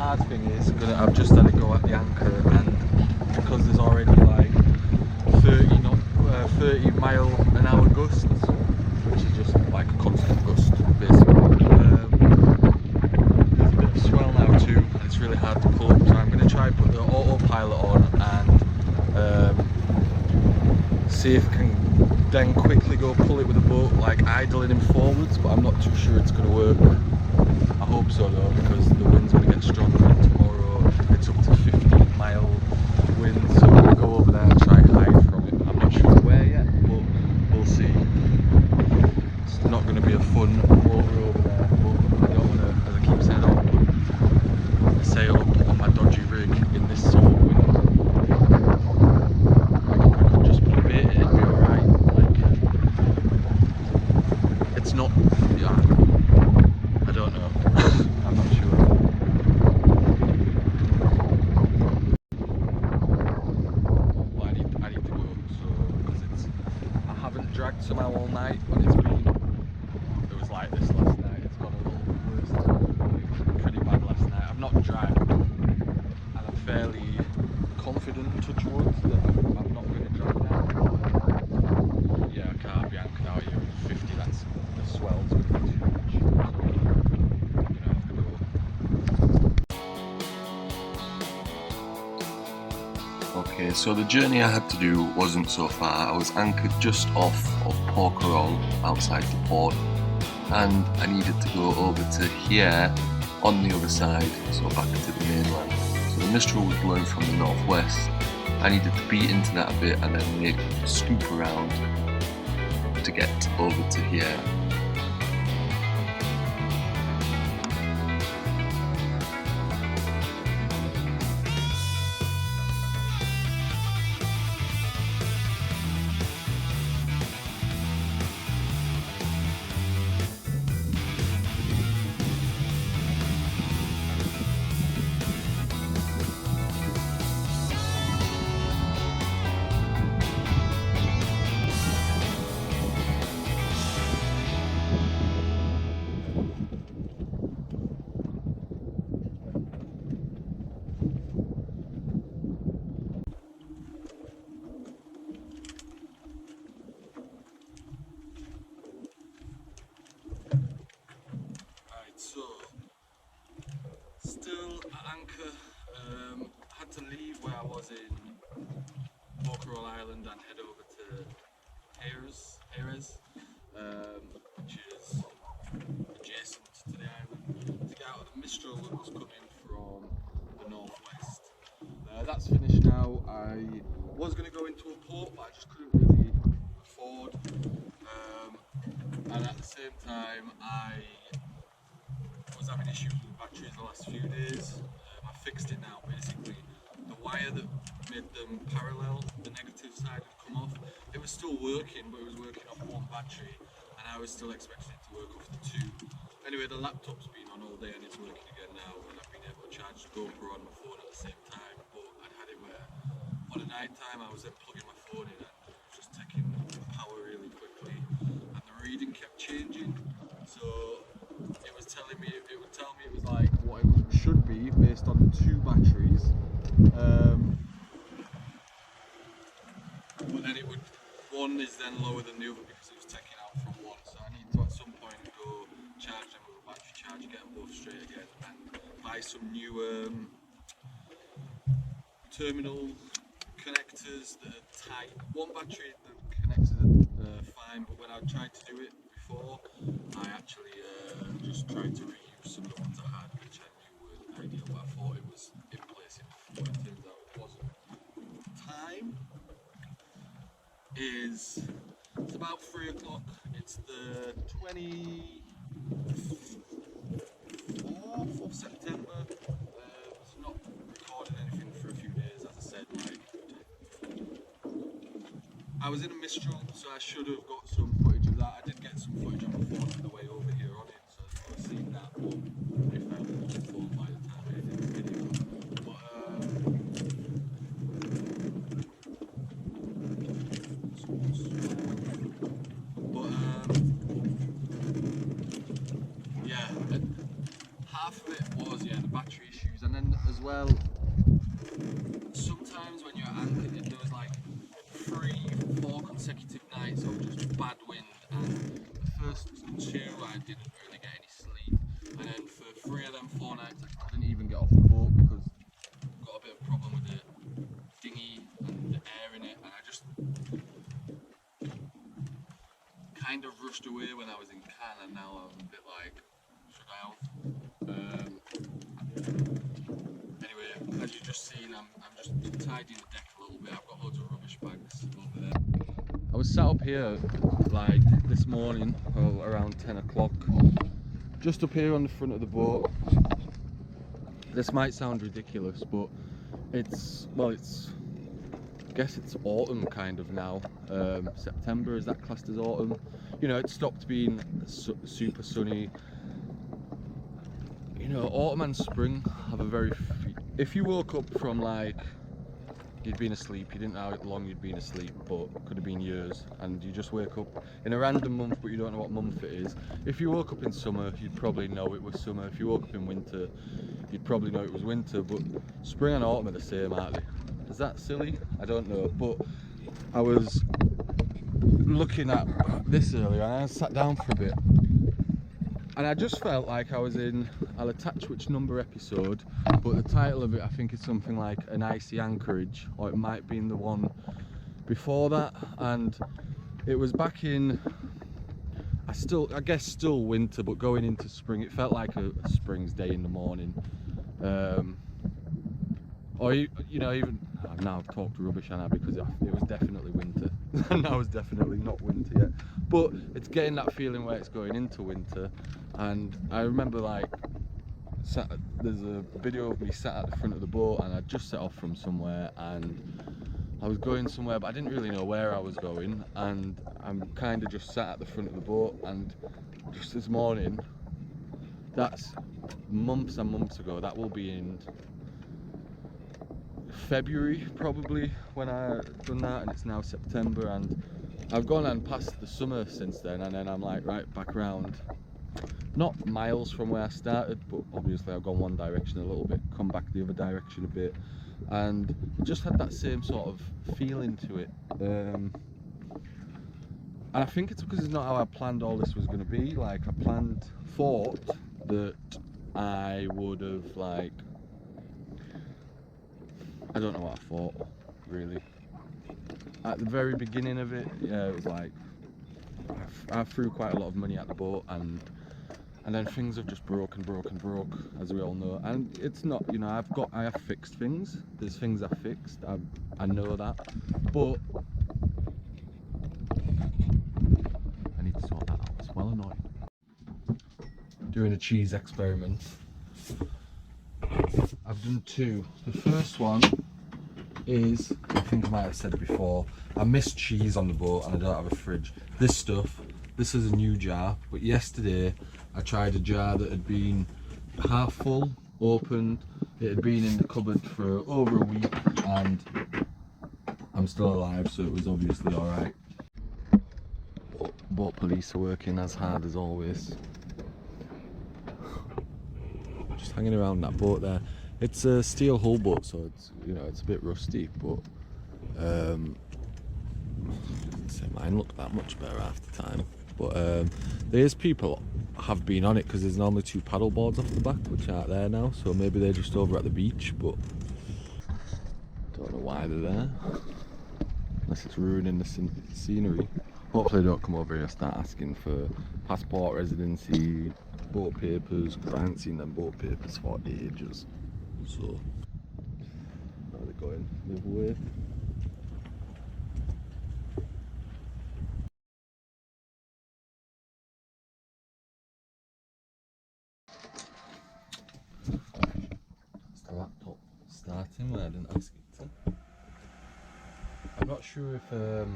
hard thing is, I've just had a go at the anchor, and because there's already like 30 mile an hour gusts, which is just like a constant gust basically. There's a bit of swell now too, and it's really hard to pull up, so I'm going to try and put the autopilot on and see if I can then quickly go pull it with a boat, like idling him forwards, but I'm not too sure it's going to work. I hope so though, because the wind's going to get stronger tomorrow. It's up to 15 mile wind, so I'm going to go over there and try and hide from it. I'm not sure where yet, but we'll see. It's not going to be a fun water over there, but I don't want to, as I keep saying, I don't want to sail up on my dodgy rig in this sort of wind. Like, if I could just put a bait in, it'd be alright. Like, it's not, yeah, I don't know. I'm not sure. Well, I need to go, so, because I haven't dragged somehow all night, but it was like this last night. It's got a little worse. It was pretty bad last night. I've not dragged, and I'm fairly confident, touch wood, that I'm not going to drag now. Yeah, I can't be anchored out here with 50. That's the swell's going to be too much. Okay, so the journey I had to do wasn't so far. I was anchored just off of Porquorolles outside the port, and I needed to go over to here on the other side, so back to the mainland. So the Mistral was blowing from the northwest. I needed to beat into that a bit and then make a scoop around to get over to here. So, still at anchor. Had to leave where I was in Porquorolles Island and head over to Hyeres, which is adjacent to the island, to get out of the Mistral that was coming from the northwest. That's finished now. I was going to go into a port, but I just couldn't really afford, and at the same time I was having issues with the batteries the last few days. I fixed it now. Basically, the wire that made them parallel, the negative side had come off. It was still working, but it was working off one battery, and I was still expecting it to work off the two. Anyway, the laptop's been on all day and it's working again now, and I've been able to charge the GoPro on my phone at the same time. But I'd had it where on a night time I was then plugging my phone in and just taking power really quickly, and the reading kept changing. So it was telling me, it would tell me it was like what it should be based on the two batteries, but then it would, one is then lower than the other because it was taken out from one, so I need to at some point go charge them with a battery charger, get them both straight again, and buy some new terminal connectors that are tight. One battery, the connectors are fine, but when I tried to do it before, I actually just tried to reuse some of the ones I had, which I knew weren't ideal, but I thought it was in place enough, but it turns out it wasn't. Time is, it's about 3 o'clock, it's the 24th of September. It's not recorded anything for a few days, as I said. Like, I was in a Mistral, so I should have got some footage of that. I did get some footage on my phone on the way over here on it, so I've seen that, but if I was on the phone by the time I did the video. But yeah, half of it was the battery issues, and then well, sometimes when you're anchored, there was like 3-4 consecutive nights of just bad wind, and the first 2 I didn't really get any sleep, and then for 3 of them 4 nights I couldn't even get off the boat because I've got a bit of a problem with the dinghy and the air in it, and I just kind of rushed away when I was in Cannes, and now I'm a bit like, should I have? Anyway, as you've just seen, I'm just tidying the deck a little bit. I've got loads of rubbish bags over there. I was sat up here like this morning, around 10 o'clock, just up here on the front of the boat. This might sound ridiculous, but it's, well, I guess it's autumn kind of now. September, is that classed as autumn? You know, it stopped being super sunny. You know, autumn and spring have a very, if you woke up from like, you'd been asleep, you didn't know how long you'd been asleep, but it could have been years, and you just wake up in a random month but you don't know what month it is. If you woke up in summer, you'd probably know it was summer. If you woke up in winter, you'd probably know it was winter. But spring and autumn are the same, aren't they? Is that silly? I don't know, but I was looking at this earlier and I sat down for a bit, and I just felt like I was in, I'll attach which number episode, but the title of it I think is something like An Icy Anchorage, or it might be in the one before that, and it was back in, I guess still winter, but going into spring. It felt like a spring's day in the morning, or you know, even now I've talked rubbish, Anna, because it was definitely winter. Now it's definitely not winter yet, but it's getting that feeling where it's going into winter. And I remember like there's a video of me sat at the front of the boat, and I just set off from somewhere, and I was going somewhere but I didn't really know where I was going, and I'm kind of just sat at the front of the boat. And just this morning, that's months and months ago, that will be in February probably when I done that, and it's now September, and I've gone and passed the summer since then, and then I'm like right back round, not miles from where I started, but obviously I've gone one direction a little bit, come back the other direction a bit, and just had that same sort of feeling to it. And I think it's because it's not how I planned all this was going to be. Like, I thought that I would have, like, I don't know what I thought, really. At the very beginning of it, yeah, it was like, I threw quite a lot of money at the boat, and then things have just broke, as we all know. And it's not, you know, I have fixed things. There's things I've fixed, I know that, but I need to sort that out. It's well annoying. Doing a cheese experiment. I've done 2. The first one is, I think I might have said it before, I miss cheese on the boat and I don't have a fridge. This is a new jar, but yesterday I tried a jar that had been half full, opened. It had been in the cupboard for over a week and I'm still alive, so it was obviously alright. Boat police are working as hard as always. Just hanging around that boat there. It's a steel hull boat, so it's, you know, it's a bit rusty, but I'd say mine looked that much better half the time. But there's people have been on it because there's normally 2 paddle boards off the back, which aren't there now, so maybe they're just over at the beach, but don't know why they're there, unless it's ruining the scenery. Hopefully they don't come over here and start asking for passport, residency, boat papers, because I haven't seen them boat papers for ages. So, now they're going the other way. Is the laptop starting when I didn't ask it to? I'm not sure if the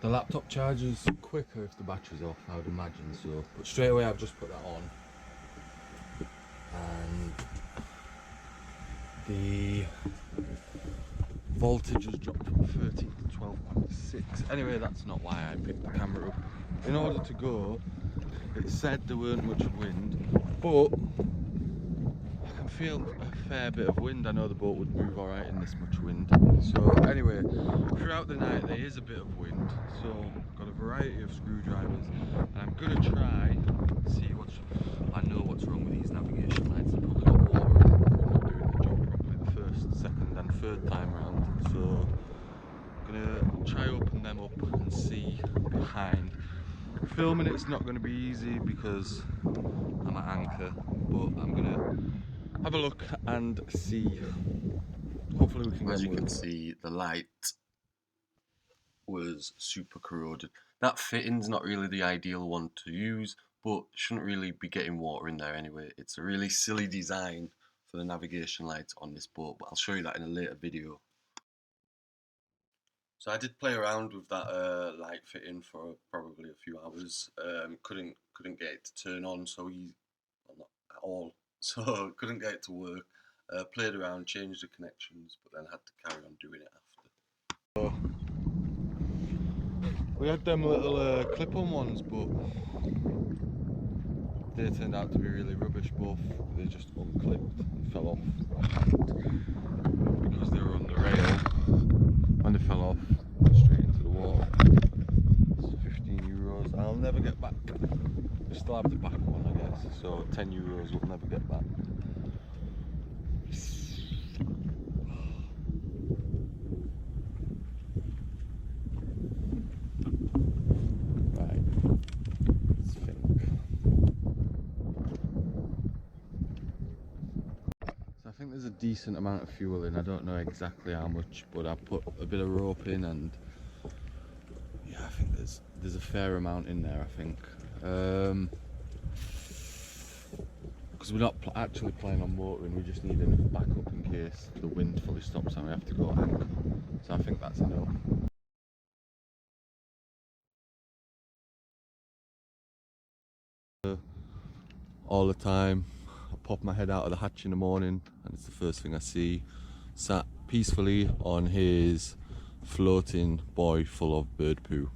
laptop charges quicker if the battery's off, I would imagine so. But straight away I've just put that on. And the voltage has dropped from 13 to 12.6. Anyway, that's not why I picked the camera up. In order to go, it said there weren't much wind, but I can feel a fair bit of wind. I know the boat would move alright in this much wind. So anyway, throughout the night there is a bit of wind. So I've got a variety of screwdrivers and I'm gonna try see I know what's wrong with these navigation lights. They've probably got water in them. They're not doing the job properly the first, second and third time round. So I'm gonna try open them up and see behind. Filming it's not going to be easy because I'm at anchor, but I'm going to have a look and see. Hopefully we can get. As you can see, the light was super corroded. That fitting's not really the ideal one to use, but shouldn't really be getting water in there anyway. It's a really silly design for the navigation lights on this boat, but I'll show you that in a later video. So I did play around with that light fitting for probably a few hours. Couldn't get it to turn on, so well, not at all. So couldn't get it to work. Played around, changed the connections, but then had to carry on doing it after. We had them little clip-on ones, but they turned out to be really rubbish. Both they just unclipped and fell off. And because they were on the rail, when they fell off, straight into the water. It's 15 euros. I'll never get back. We still have the back one, I guess. So 10 euros we'll never get back. Right. Let's think. So I think there's a decent amount of fuel in. I don't know exactly how much, but I put a bit of rope in, and yeah, I think there's a fair amount in there. I think because we're not actually planning on motoring, we just need enough backup in case the wind fully stops and we have to go anchor. So I think that's enough. All the time, I pop my head out of the hatch in the morning and it's the first thing I see, sat peacefully on his floating buoy full of bird poo.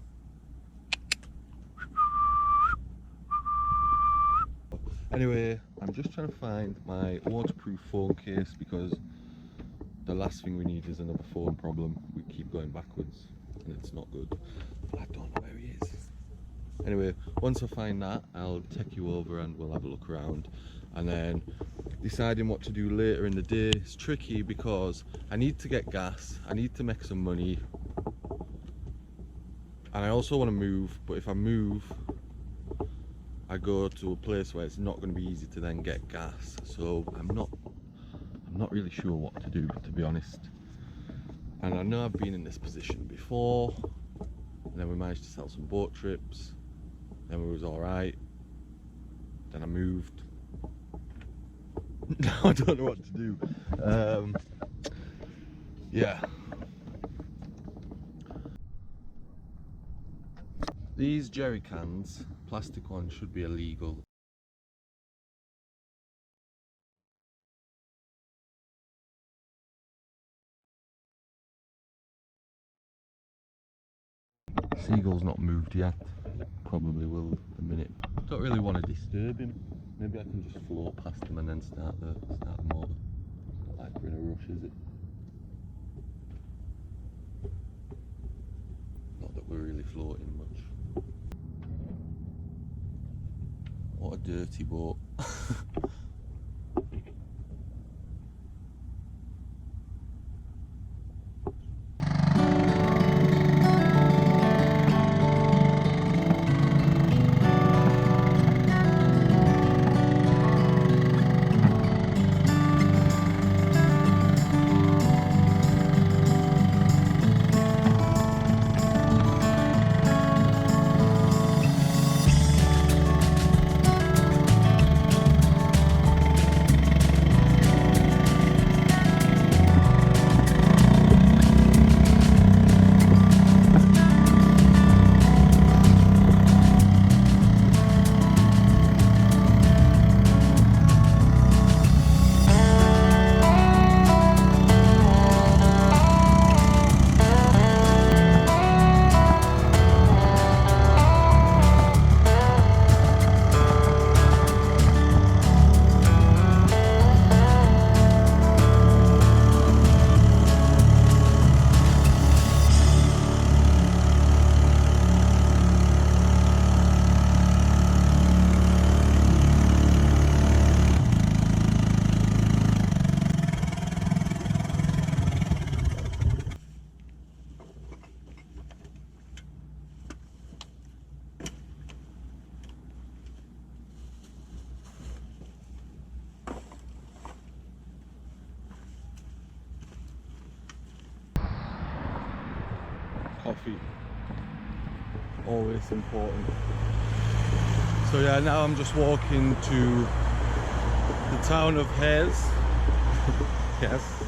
Anyway, I'm just trying to find my waterproof phone case because the last thing we need is another phone problem. We keep going backwards and it's not good. But I don't know where he is. Anyway, once I find that, I'll take you over and we'll have a look around. And then deciding what to do later in the day is tricky because I need to get gas, I need to make some money, and I also want to move. But if I move, I go to a place where it's not going to be easy to then get gas. So I'm not really sure what to do, to be honest. And I know I've been in this position before, and then we managed to sell some boat trips, then it was alright, then I moved. Now I don't know what to do. Yeah. These jerry cans, plastic ones, should be illegal. Seagull's not moved yet. Probably will in a minute. Don't really want to disturb him. Maybe I can just float past him and then start the motor. Not like we're in a rush, is it? Not that we're really floating much. What a dirty boat. feet. Always important. So yeah, now I'm just walking to the town of Hyeres. Yes.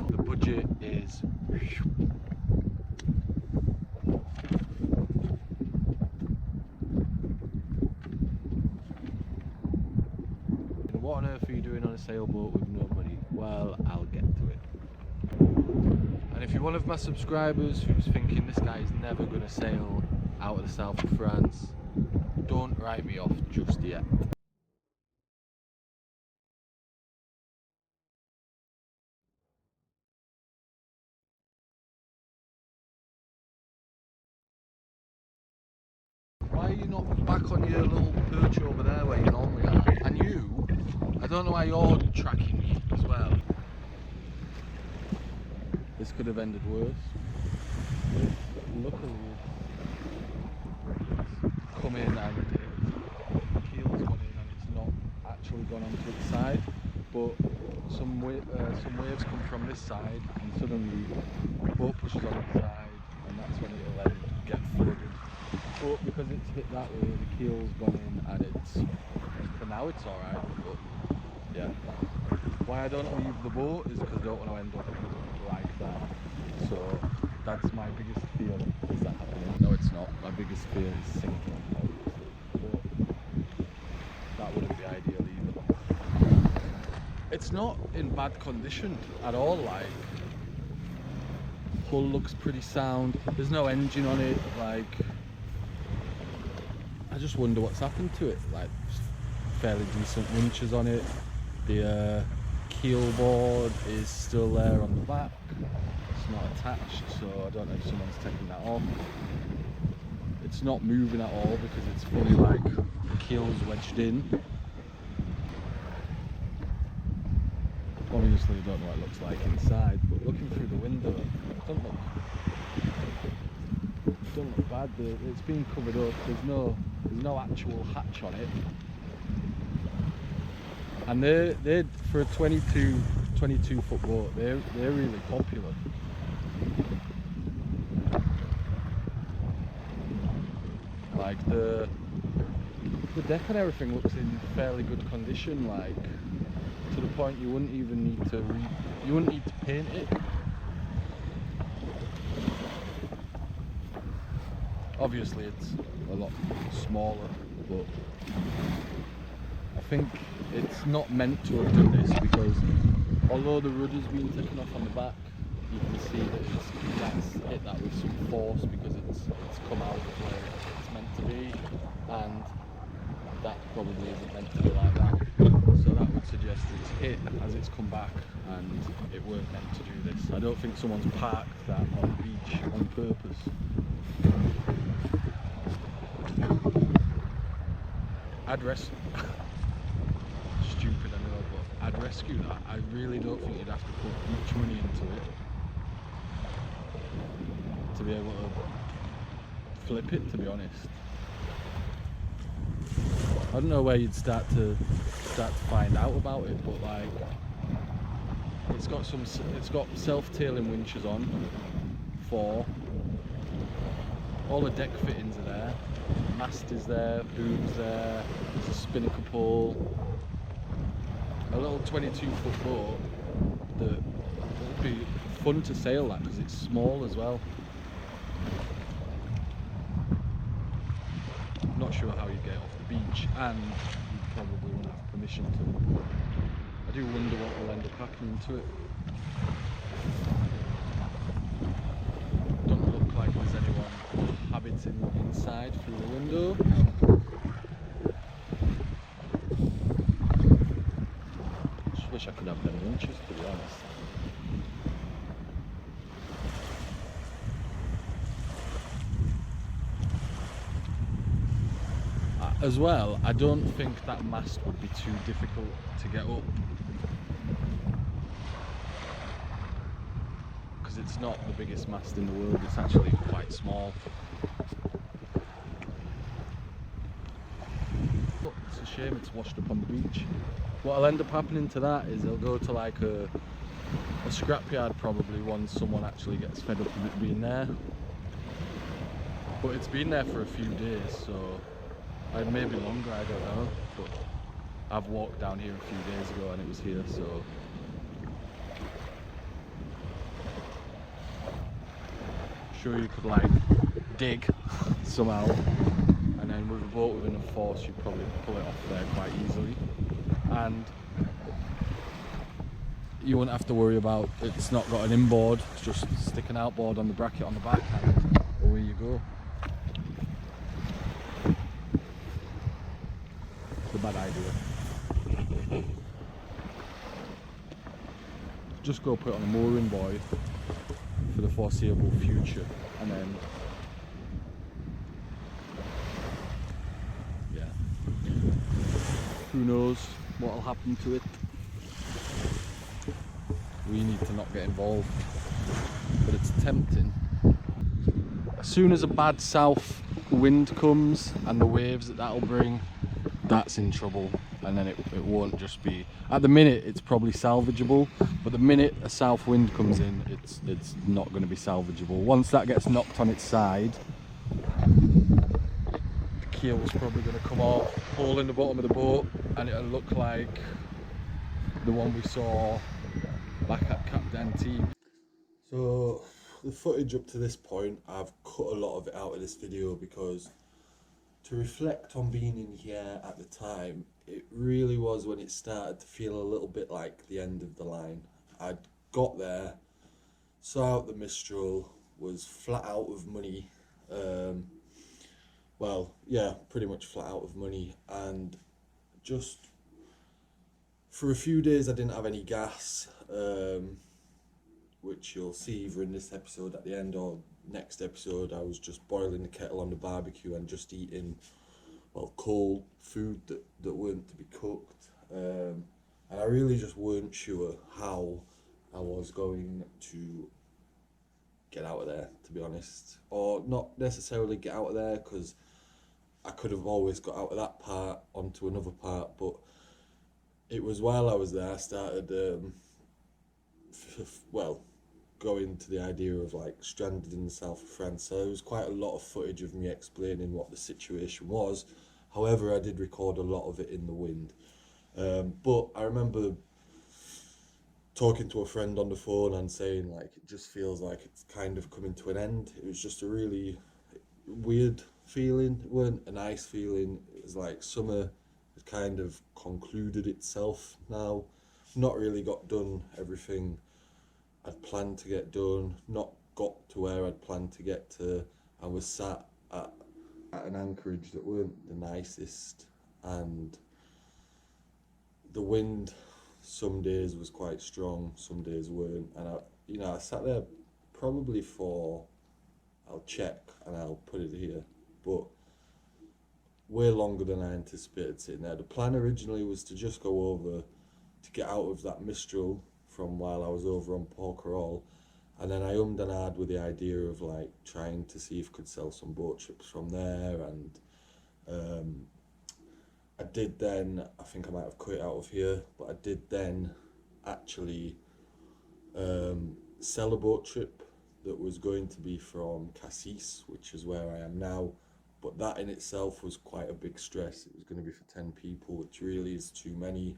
The budget is what on earth are you doing on a sailboat with no money? Well, I'll get to it. And if you're one of my subscribers who's thinking this guy is never going to sail out of the south of France, don't write me off just yet. Why are you not back on your little perch over there where you normally are? And you, I don't know why you're tracking me as well. This could have ended worse. Luckily, it's come in and the keel's gone in and it's not actually gone onto its side. But some waves come from this side and suddenly the boat pushes on its side and that's when it'll then get flooded. But because it's hit that way, the keel's gone in and it's, for now it's alright, but yeah. Why I don't leave the boat is because I don't want to end up like that. So that's my biggest fear, is that happening. No, it's not. My biggest fear is sinking, obviously. But that wouldn't be ideal either. It's not in bad condition at all, like. Hull looks pretty sound. There's no engine on it, like. I just wonder what's happened to it. Like, fairly decent winches on it. The keel board is still there on the back. It's not attached, so I don't know if someone's taken that off. It's not moving at all because it's fully like the keel's wedged in. Obviously, I don't know what it looks like inside, but looking through the window, it doesn't look bad. It's been covered up. There's no actual hatch on it. And they're for a 22 foot boat, they're really popular. Like the deck and everything looks in fairly good condition, like to the point you wouldn't even need to paint it. Obviously it's a lot smaller, but I think it's not meant to have done this because although the rudder's been taken off on the back, you can see that that's hit that with some force because it's come out of where it's meant to be, and that probably isn't meant to be like that. So that would suggest it's hit as it's come back and it weren't meant to do this. I don't think someone's parked that on the beach on purpose. Stupid, I know, but I'd rescue that. I really don't think you'd have to put much money into it to be able to flip it, to be honest. I don't know where you'd start to find out about it, but like it's got self-tailing winches on, 4. All the deck fittings are there. Mast is there, boom's there, there's a spinnaker pole. A little 22 foot boat that would be fun to sail that because it's small as well. I'm not sure how you get off the beach, and you probably won't have permission to. I do wonder what will end up happening to it. Doesn't look like there's anyone habiting inside through the window. Just wish I could have them winches, to be honest. As well, I don't think that mast would be too difficult to get up because it's not the biggest mast in the world, it's actually quite small. But it's a shame it's washed up on the beach. what'll end up happening to that is they'll go to like a scrapyard probably once someone actually gets fed up with it being there. But it's been there for a few days, so maybe longer, I don't know. But I've walked down here a few days ago and it was here, so sure you could like dig somehow, and then with a boat with enough force you'd probably pull it off there quite easily, and you wouldn't have to worry about it's not got an inboard, it's just stick an outboard on the bracket on the back and away you go. It's a bad idea. Just go put it on a mooring buoy for the foreseeable future, and then yeah, who knows what'll happen to it. We need to not get involved, but it's tempting. As soon as a bad south wind comes and the waves that'll bring, that's in trouble, and then it won't just be, at the minute it's probably salvageable, but the minute a south wind comes in, it's not going to be salvageable. Once that gets knocked on its side, the keel's probably going to come off, hole in the bottom of the boat, and it'll look like the one we saw back at Cap d'Antibes. So the footage up to this point, I've cut a lot of it out of this video because to reflect on being in here at the time, it really was when it started to feel a little bit like the end of the line. I'd got there, saw out the Mistral, was flat out of money, well, yeah, pretty much flat out of money, and just for a few days I didn't have any gas, which you'll see either in this episode at the end or next episode. I was just boiling the kettle on the barbecue and just eating, well, cold food that weren't to be cooked, and I really just weren't sure how I was going to get out of there, to be honest, or not necessarily get out of there, because I could have always got out of that part onto another part, but it was while I was there I started well, going to the idea of like stranded in the south of France. So there was quite a lot of footage of me explaining what the situation was. However, I did record a lot of it in the wind. But I remember talking to a friend on the phone and saying like it just feels like it's kind of coming to an end. It was just a really weird feeling. It weren't a nice feeling. It was like summer had kind of concluded itself now. Not really got done everything I'd planned to get done, not got to where I'd planned to get to. I was sat at an anchorage that weren't the nicest, and the wind some days was quite strong, some days weren't, and I sat there probably for, I'll check and I'll put it here, but way longer than I anticipated sitting there. The plan originally was to just go over to get out of that Mistral from while I was over on Porquorolles, and then I ummed and ahed with the idea of like trying to see if I could sell some boat trips from there, and I did then, I think I might have quit out of here, but I did then actually sell a boat trip that was going to be from Cassis, which is where I am now, but that in itself was quite a big stress. It was going to be for 10 people, which really is too many,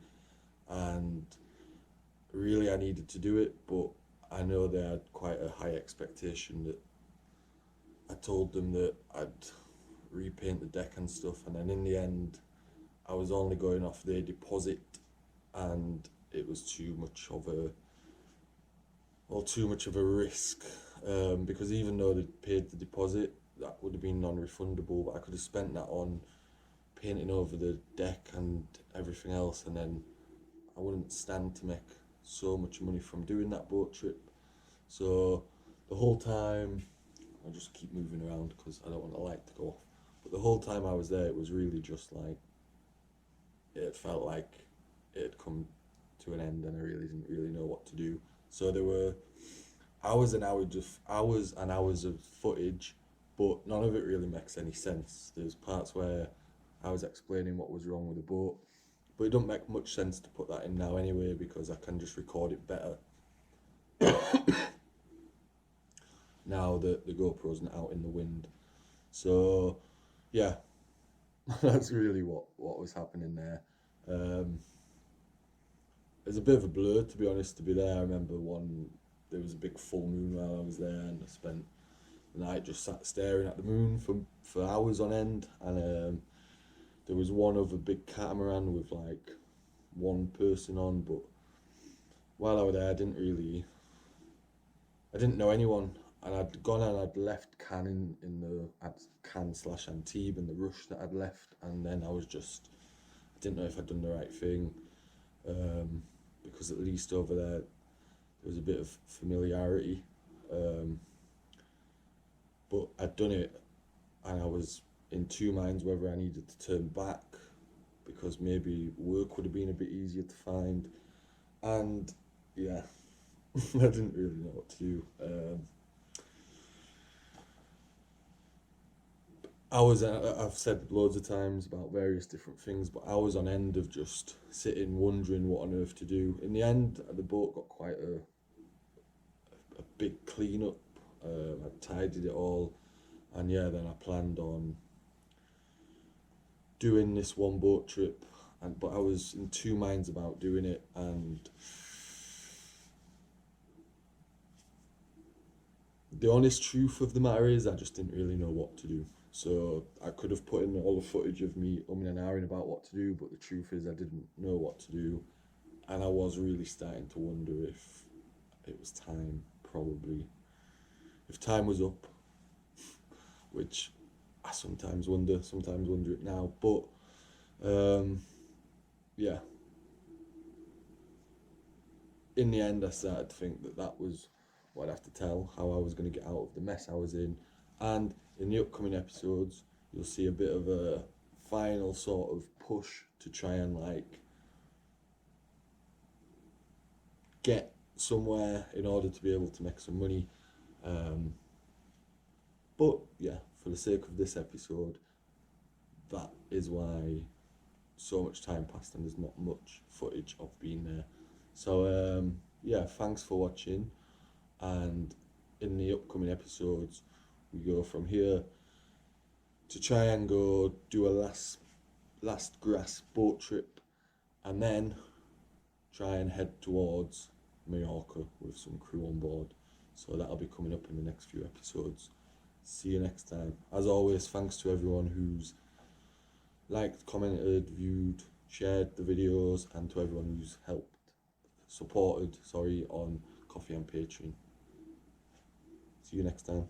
and really I needed to do it, but I know they had quite a high expectation. That I told them that I'd repaint the deck and stuff, and then in the end I was only going off their deposit, and it was too much of a risk, because even though they'd paid the deposit, that would have been non-refundable, but I could have spent that on painting over the deck and everything else, and then I wouldn't stand to make so much money from doing that boat trip. So the whole time, I'll just keep moving around because I don't want the light to go off, but the whole time I was there, it was really just like, it felt like it had come to an end and I really didn't really know what to do. So there were hours and hours of footage, but none of it really makes any sense. There's parts where I was explaining what was wrong with the boat, But it don't make much sense to put that in now anyway, because I can just record it better now that the GoPro's not out in the wind. So yeah, that's really what was happening there. It's a bit of a blur, to be honest, to be there. I remember there was a big full moon while I was there, and I spent the night just sat staring at the moon for hours on end. And there was one other big catamaran with like one person on, but while I was there, I didn't know anyone, and I'd gone and I'd left Cannes at Cannes/Antibes in the rush that I'd left, and then I didn't know if I'd done the right thing, because at least over there was a bit of familiarity, but I'd done it, and I was in two minds whether I needed to turn back, because maybe work would have been a bit easier to find, and yeah, I didn't really know what to do. I've said loads of times about various different things, but I was on end of just sitting wondering what on earth to do. In the end, the boat got quite a big clean-up. I tidied it all, and yeah, then I planned on doing this one boat trip, but I was in two minds about doing it, and the honest truth of the matter is I just didn't really know what to do. So I could have put in all the footage of me umming and ahhing about what to do, but the truth is I didn't know what to do, and I was really starting to wonder if it was time, probably. If time was up, which I sometimes wonder it now, but yeah. In the end, I started to think that was what I'd have to tell, how I was going to get out of the mess I was in. And in the upcoming episodes, you'll see a bit of a final sort of push to try and like get somewhere in order to be able to make some money. But yeah, for the sake of this episode, that is why so much time passed and there's not much footage of being there. So yeah, thanks for watching, and in the upcoming episodes we go from here to try and go do a last grass boat trip, and then try and head towards Mallorca with some crew on board. So that'll be coming up in the next few episodes. See you next time. As always, thanks to everyone who's liked, commented, viewed, shared the videos, and to everyone who's supported on Coffee and Patreon. See you next time.